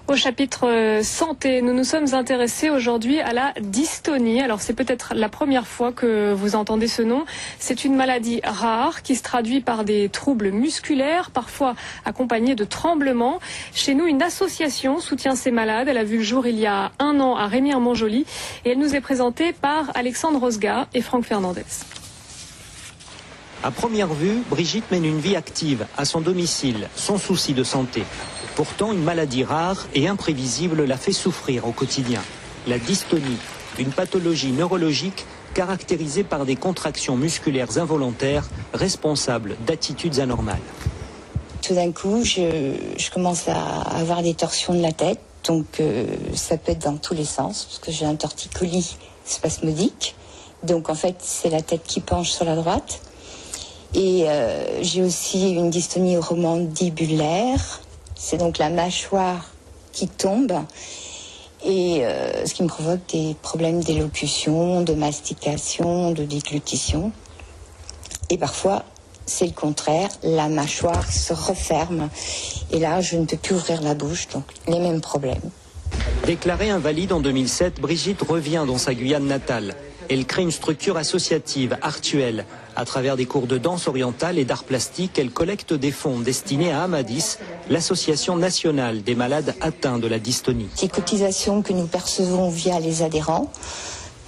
Au chapitre santé, nous nous sommes intéressés aujourd'hui à la dystonie. Alors c'est peut-être la première fois que vous entendez ce nom. C'est une maladie rare qui se traduit par des troubles musculaires, parfois accompagnés de tremblements. Chez nous, une association soutient ces malades. Elle a vu le jour il y a 1 an à Rémy-en-Montjoly et elle nous est présentée par Alexandre Rosga et Franck Fernandez. À première vue, Brigitte mène une vie active à son domicile, sans souci de santé. Pourtant, une maladie rare et imprévisible la fait souffrir au quotidien. La dystonie, une pathologie neurologique caractérisée par des contractions musculaires involontaires responsables d'attitudes anormales. Tout d'un coup, je commence à avoir des torsions de la tête, donc ça peut être dans tous les sens, parce que j'ai un torticolis spasmodique. Donc en fait, c'est la tête qui penche sur la droite. Et j'ai aussi une dystonie euromandibulaire, c'est donc la mâchoire qui tombe, et ce qui me provoque des problèmes d'élocution, de mastication, de déglutition. Et parfois, c'est le contraire, la mâchoire se referme, et là, je ne peux plus ouvrir la bouche, donc les mêmes problèmes. Déclarée invalide en 2007, Brigitte revient dans sa Guyane natale. Elle crée une structure associative, Artuel. À travers des cours de danse orientale et d'art plastique, elle collecte des fonds destinés à Amadis, l'association nationale des malades atteints de la dystonie. Les cotisations que nous percevons via les adhérents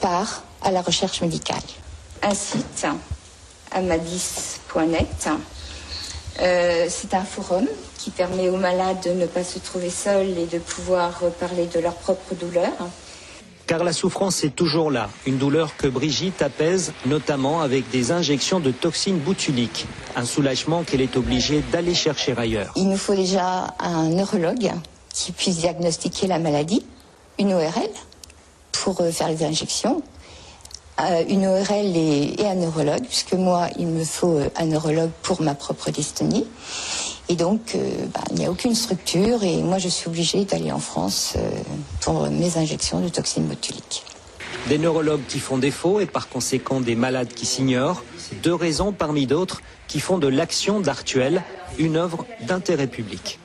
partent à la recherche médicale. Un site, amadis.net, c'est un forum qui permet aux malades de ne pas se trouver seuls et de pouvoir parler de leurs propres douleurs. Car la souffrance est toujours là, une douleur que Brigitte apaise, notamment avec des injections de toxines botuliques, un soulagement qu'elle est obligée d'aller chercher ailleurs. Il nous faut déjà un neurologue qui puisse diagnostiquer la maladie, une ORL pour faire les injections, une ORL et un neurologue, puisque moi, il me faut un neurologue pour ma propre dystonie. Et donc, il n'y a aucune structure et moi, je suis obligée d'aller en France pour mes injections de toxines botuliques. Des neurologues qui font défaut et par conséquent des malades qui s'ignorent. 2 raisons parmi d'autres qui font de l'action d'Artuel une œuvre d'intérêt public.